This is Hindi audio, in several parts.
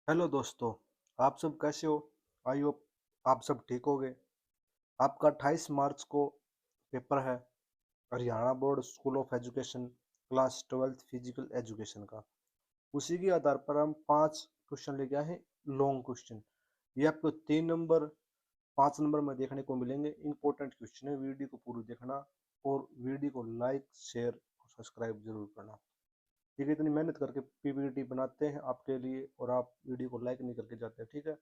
हेलो दोस्तों। आप सब कैसे हो? आई होप आप सब ठीक होगे। आपका 28 मार्च को पेपर है, Haryana board school of education class 12th physical education का। उसी के आधार पर हम 5 क्वेश्चन लेके आए हैं, लॉन्ग क्वेश्चन। ये आपको 3 नंबर 5 नंबर में देखने को मिलेंगे। इंपॉर्टेंट क्वेश्चन है, वीडियो को पूरी देखना और वीडियो को लाइक शेयर और सब्सक्राइब जरूर करना। ठीक है, इतनी मेहनत करके पीपीटी बनाते हैं आपके लिए और आप वीडियो को लाइक नहीं करके जाते। ठीक है,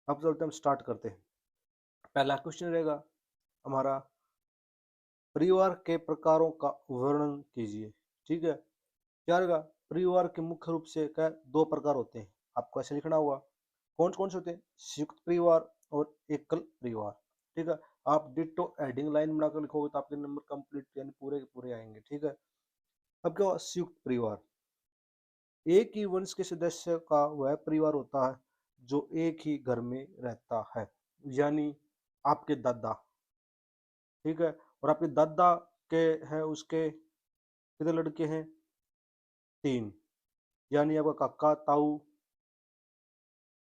अब चलते हम स्टार्ट करते हैं। पहला क्वेश्चन रहेगा हमारा, परिवार के प्रकारों का वर्णन कीजिए। ठीक है, क्या रहेगा? परिवार के मुख्य रूप से क्या 2 प्रकार होते हैं, आपको ऐसे लिखना होगा। कौन कौन से होते हैं? संयुक्त परिवार और एकल परिवार। ठीक है, आप डिट्टो एडिंग लाइन बनाकर लिखोगे तो आपके नंबर कंप्लीट यानी पूरे के पूरे आएंगे। ठीक है, अब क्या हुआ? संयुक्त परिवार एक ही वंश के सदस्य का वह परिवार होता है जो एक ही घर में रहता है, यानी आपके दादा। ठीक है, और आपके दादा के हैं उसके कितने लड़के हैं? 3, यानी आपका काका ताऊ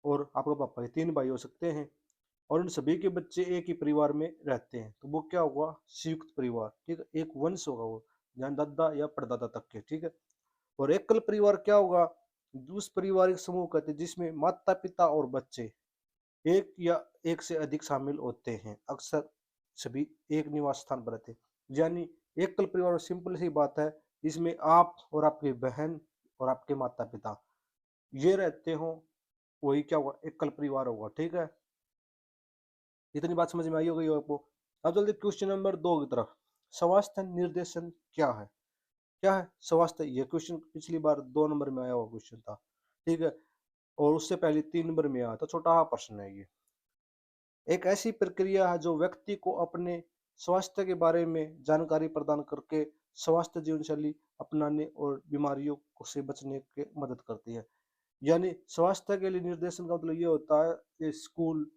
और आपका पापा, ये 3 भाई हो सकते हैं। और उन सभी के बच्चे एक ही परिवार में रहते हैं, तो वो क्या होगा? संयुक्त परिवार। ठीक है, एक वंश होगा वो, जहाँ दादा या परदादा तक के। ठीक है, और एकल परिवार क्या होगा? उस पारिवारिक समूह कहते हैं जिसमें माता पिता और बच्चे एक या एक से अधिक शामिल होते हैं, अक्सर सभी एक निवास स्थान पर रहते हैं। यानी एकल परिवार सिंपल सी बात है, इसमें आप और आपकी बहन और आपके माता पिता ये रहते हो, वही क्या होगा? एकल परिवार होगा। ठीक है, इतनी बात समझ में आई होगी आपको। अब जल्दी क्वेश्चन नंबर 2 की तरफ। स्वास्थ्य निर्देशन क्या है? क्या है स्वास्थ्य? ये क्वेश्चन पिछली बार 2 नंबर में आया हुआ क्वेश्चन था। ठीक है, और उससे पहले 3 नंबर में आया था, छोटा प्रश्न है ये। एक ऐसी प्रक्रिया है जो व्यक्ति को अपने स्वास्थ्य के बारे में जानकारी प्रदान करके स्वास्थ्य जीवन शैली अपनाने और बीमारियों से बचने के मदद करती है। यानी स्वास्थ्य के लिए निर्देशन का मतलब ये होता है कि स्कूल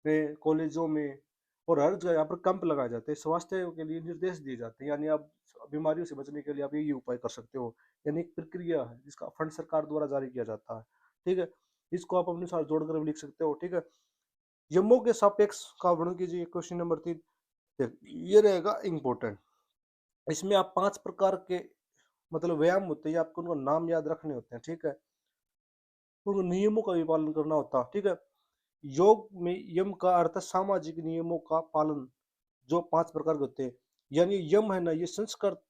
में, कॉलेजों में और हर जगह यहाँ पर कैंप लगाए जाते हैं, स्वास्थ्य के लिए निर्देश दिए जाते हैं। यानी आप बीमारियों से बचने के लिए आप ये उपाय कर सकते हो। यानी एक प्रक्रिया है जिसका फंड सरकार द्वारा जारी किया जाता है। ठीक है, इसको आप अपने साथ जोड़कर भी लिख सकते हो। ठीक है, यमों के सापेक्ष का वर्णन कीजिए, क्वेश्चन नंबर 3। ये रहेगा इम्पोर्टेंट। इसमें आप 5 प्रकार के मतलब व्यायाम होते हैं, आपको उनको नाम याद रखने होते हैं। ठीक है, उनको नियमों का भी पालन करना होता है। ठीक है, योग में यम का अर्थ है सामाजिक नियमों का पालन, जो 5 प्रकार के होते हैं। यानी यम है ना, ये संस्कृत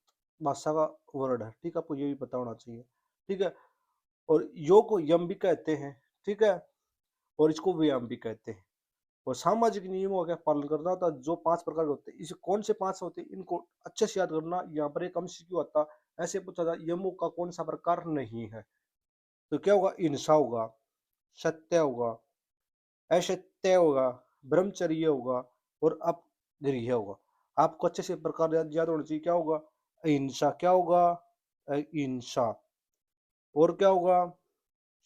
भाषा का वर्ड है। ठीक है, आपको ये भी पता होना चाहिए। ठीक है, और योग को यम भी कहते हैं। ठीक है, और इसको व्यायाम भी कहते हैं। और सामाजिक नियमों का क्या पालन करना होता है, जो 5 प्रकार के होते हैं। इसे कौन से 5 होते हैं, इनको अच्छे से याद करना। यहाँ पर एक MCQ आता, ऐसे पूछा था यमों का कौन सा प्रकार नहीं है, तो क्या होगा? हिंसा होगा, सत्य होगा, असत्य होगा, ब्रह्मचर्य होगा और अपगृह होगा। आपको अच्छे से प्रकार याद होना चाहिए। क्या होगा? अहिंसा क्या होगा? अहिंसा। और क्या होगा?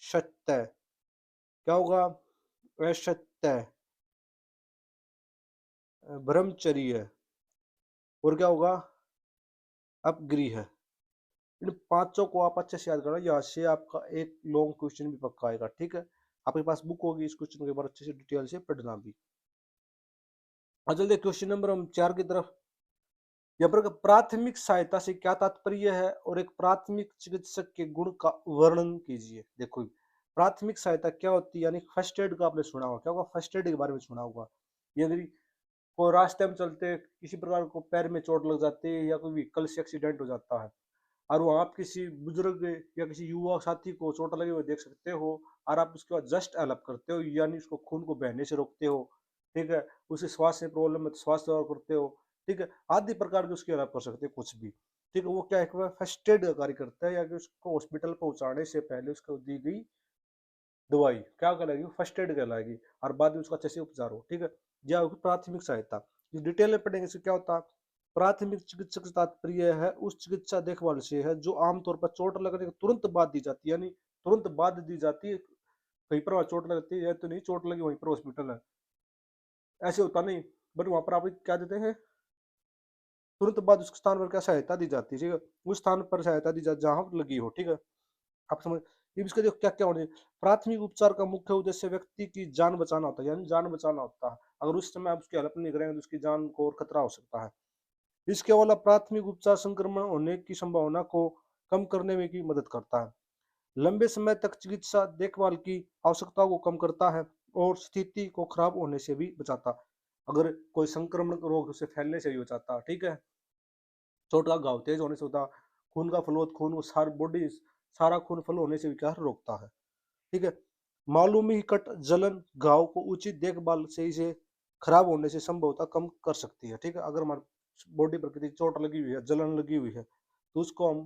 सत्य। क्या होगा? असत्य, ब्रह्मचर्य। और क्या होगा? अपगृह। इन पांचों को आप अच्छे से याद करना, यहाँ से आपका एक लॉन्ग क्वेश्चन भी पक्का आएगा। ठीक है, आपके पास बुक होगी इस क्वेश्चन के बारे अच्छे से डिटेल से पढ़ना भी। और जल्दी क्वेश्चन नंबर हम 4 की तरफ। यहाँ पर प्राथमिक सहायता से क्या तात्पर्य है और एक प्राथमिक चिकित्सक के गुण का वर्णन कीजिए। देखो, प्राथमिक सहायता क्या होती है? यानी फर्स्ट एड का आपने सुना होगा। क्या होगा? फर्स्ट एड के बारे में सुना होगा। यदि कोई रास्ते में चलते किसी प्रकार को पैर में चोट लग जाती है या कोई व्हीकल से एक्सीडेंट हो जाता है, और वो आप किसी बुजुर्ग या किसी युवा साथी को चोट लगे हुए देख सकते हो, और आप उसके बाद जस्ट हेल्प करते हो, यानी उसको खून को बहने से रोकते हो। ठीक है, उसे श्वास से प्रॉब्लम है तो श्वास दवा करते हो। ठीक है, आदि प्रकार की उसकी हेल्प कर सकते हो, कुछ भी। ठीक है, वो क्या है? फर्स्ट एड का कार्य करता है, या कि उसको हॉस्पिटल पहुंचाने से पहले उसको दी गई दवाई क्या कहलाएगी? फर्स्ट एड कहलाएगी, और बाद में उसका अच्छे से उपचार हो। ठीक है, यह होगी प्राथमिक सहायता। इस डिटेल में पढ़ेंगे इससे क्या होता है। प्राथमिक चिकित्सक से तात्पर्य है उस चिकित्सा देखभाल से है जो आमतौर पर चोट लगने के तुरंत बाद दी जाती है। यानी तुरंत बाद दी जाती है, कहीं पर वहाँ चोट लगती है तो नहीं, चोट लगी वहीं पर हॉस्पिटल है, ऐसे होता नहीं। बट वहां पर आप क्या देते हैं? तुरंत बाद उस स्थान पर क्या सहायता दी जाती है। ठीक है, उस स्थान पर सहायता दी जाती जहां लगी हो। ठीक है, आप समझ, ये इसका देखो क्या क्या होना चाहिए। प्राथमिक उपचार का मुख्य उद्देश्य व्यक्ति की जान बचाना होता है, यानी जान बचाना होता है। अगर उस समय आप उसकी हेल्प नहीं करेंगे तो उसकी जान को और खतरा हो सकता है। इसके अलावा प्राथमिक उपचार संक्रमण होने की संभावना को कम करने में की मदद करता है, लंबे समय तक चिकित्सा देखभाल की आवश्यकता को कम करता है और स्थिति को खराब होने से भी बचाता है। अगर कोई संक्रमण रोग उसे फैलने से भी बचाता है, ठीक है। चोट का घाव तेज होने से होता है, खून का फ्लो, खून को सारी बॉडी सारा खून फ्लो होने से भी क्या है, रोकता है, ठीक है। मालूमी कट जलन घाव को उचित देखभाल से इसे खराब होने से संभवतः कम कर सकती है, ठीक है। अगर हमारी बॉडी पर किसी चोट लगी हुई है, जलन लगी हुई है, तो उसको हम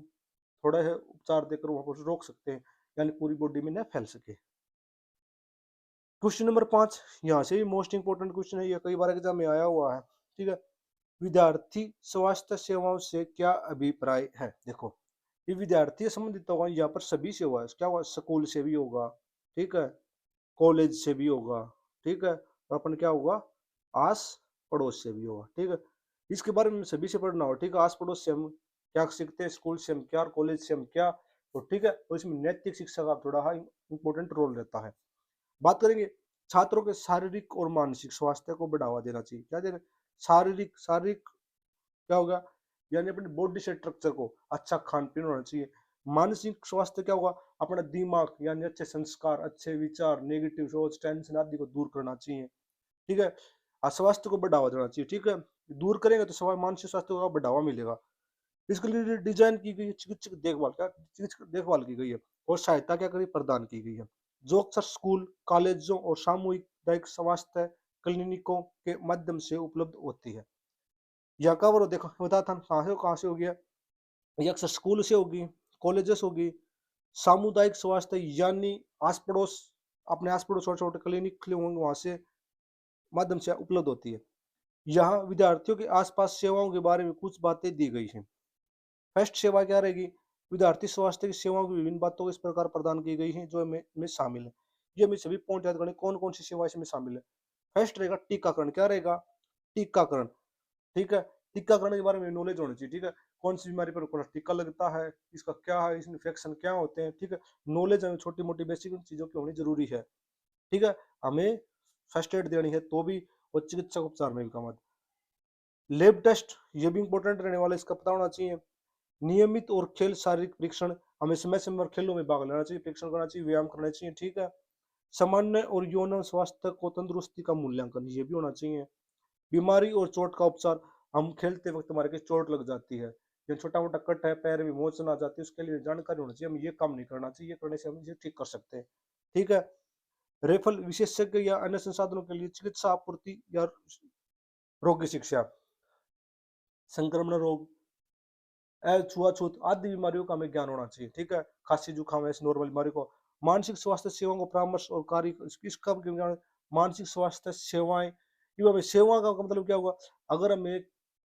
थोड़ा है उपचार देकर वहां पर रोक सकते हैं, यानी पूरी बॉडी में न फैल सके। क्वेश्चन नंबर 5, यहाँ से भी मोस्ट इंपोर्टेंट क्वेश्चन है, ये कई बार एग्जाम में आया हुआ है, ठीक है। विद्यार्थी स्वास्थ्य सेवाओं से क्या अभिप्राय है? देखो, ये विद्यार्थी से संबंधित होगा, यहाँ पर सभी से हुआ है, क्या हुआ, स्कूल से भी होगा, ठीक है, कॉलेज से भी होगा, ठीक है, और अपन क्या होगा, आस पड़ोस से भी होगा, ठीक है। इसके बारे में सभी से पढ़ना होगा, ठीक है। आस पड़ोस से हम क्या सीखते हैं, स्कूल से हम क्या, और कॉलेज से हम क्या, तो ठीक है। तो इसमें नैतिक शिक्षा का थोड़ा इंपॉर्टेंट रोल रहता है। बात करेंगे छात्रों के शारीरिक और मानसिक स्वास्थ्य को बढ़ावा देना चाहिए, क्या देना, शारीरिक शारीरिक क्या होगा, यानी अपनी बॉडी स्ट्रक्चर को अच्छा खान पीन होना चाहिए। मानसिक स्वास्थ्य क्या होगा, अपना दिमाग यानी अच्छे संस्कार, अच्छे विचार, नेगेटिव सोच, टेंशन आदि को दूर करना चाहिए, ठीक है। स्वास्थ्य को बढ़ावा देना चाहिए, ठीक है। दूर करेंगे तो मानसिक स्वास्थ्य को बढ़ावा मिलेगा। इसके लिए डिजाइन की गई है चिकित्सक देखभाल, क्या चिकित्सक देखभाल की गई है, और सहायता क्या करी, प्रदान की गई है, जो अक्सर स्कूल, कॉलेजों और सामुदायिक स्वास्थ्य क्लिनिकों के माध्यम से उपलब्ध होती है। या कवर देखो बता था कहाँ से हो गया, ये अक्सर स्कूल से होगी, कॉलेजेस होगी, सामुदायिक स्वास्थ्य यानी आस पड़ोस, अपने आस पड़ोस छोटे छोटे क्लिनिक खुले होंगे, वहां से माध्यम से उपलब्ध होती है। यहाँ विद्यार्थियों के आसपास सेवाओं के बारे में कुछ बातें दी गई हैं। फर्स्ट सेवा क्या रहेगी, विद्यार्थी स्वास्थ्य की सेवाओं की विभिन्न बातों को इस प्रकार प्रदान की गई हैं जो में शामिल है। ये हमें सभी पॉइंट याद करने, कौन कौन सी सेवा इसमें शामिल है। फर्स्ट रहेगा टीकाकरण, क्या रहेगा, टीकाकरण, ठीक है। टीकाकरण के बारे में नॉलेज होनी चाहिए, ठीक है। कौन सी बीमारी पर कौन सा टीका लगता है, इसका क्या है, इस इन्फेक्शन क्या होते हैं, ठीक है। नॉलेज हमें छोटी मोटी बेसिक चीजों की होनी जरूरी है, ठीक है। हमें फर्स्ट एड देनी है तो भी, और चिकित्सा उपचार में भी काम आता है। लैब टेस्ट ये भी इंपॉर्टेंट रहने वाला है, इसका पता होना चाहिए। नियमित और खेल शारीरिक परीक्षण, हमें समय समय पर खेलों में भाग लेना चाहिए, परीक्षण करना चाहिए, व्यायाम करना चाहिए, ठीक है। सामान्य और यौन स्वास्थ्य को तंदुरुस्ती का मूल्यांकन ये भी होना चाहिए। बीमारी और चोट का उपचार, हम खेलते वक्त हमारे के चोट लग जाती है, या छोटा मोटा कट है, पैर में मोचन आ जाती है, उसके लिए जानकारी होनी चाहिए, हम ये काम नहीं करना चाहिए, ये करने से हम इसे ठीक कर सकते हैं, ठीक है। रेफल विशेषज्ञ या अन्य संसाधनों के लिए चिकित्सा आपूर्ति या रोगी शिक्षा, संक्रमण रोग, छुआछूत आदि बीमारियों का हमें ज्ञान होना चाहिए, ठीक है। खांसी जुकाम ऐसी नॉर्मल बीमारी को, मानसिक स्वास्थ्य सेवाओं को परामर्श और कार्य इसका भी ज्ञान। मानसिक स्वास्थ्य सेवाएं, ये हमें सेवा का मतलब क्या होगा, अगर हमें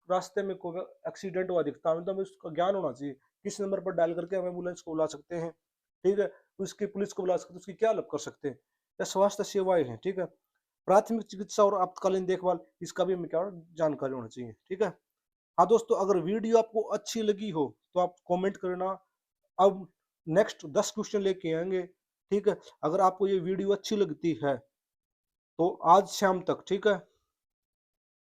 रास्ते में कोई एक्सीडेंट हुआ दिखता है तो हमें उसका ज्ञान होना चाहिए, किस नंबर पर डायल करके हम एम्बुलेंस को बुला सकते हैं, ठीक है। उसकी पुलिस को बुला सकते हैं, उसकी क्या हेल्प कर सकते हैं, या स्वास्थ्य सेवाएं हैं, ठीक है। प्राथमिक चिकित्सा और आपातकालीन देखभाल, इसका भी हमें क्या जानकारी होना चाहिए, ठीक है। हाँ दोस्तों, अगर वीडियो आपको अच्छी लगी हो तो आप कमेंट करना। अब नेक्स्ट 10 क्वेश्चन लेके आएंगे, ठीक है। अगर आपको ये वीडियो अच्छी लगती है तो आज शाम तक, ठीक है,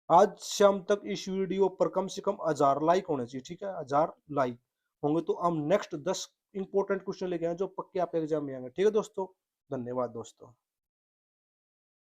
आज शाम तक इस वीडियो पर कम से कम 1000 लाइक होने चाहिए, ठीक है। 1000 लाइक होंगे तो हम नेक्स्ट 10 इंपॉर्टेंट क्वेश्चन लेके आए जो पक्के आपके एग्जाम में आएंगे, ठीक है दोस्तों। धन्यवाद दोस्तों।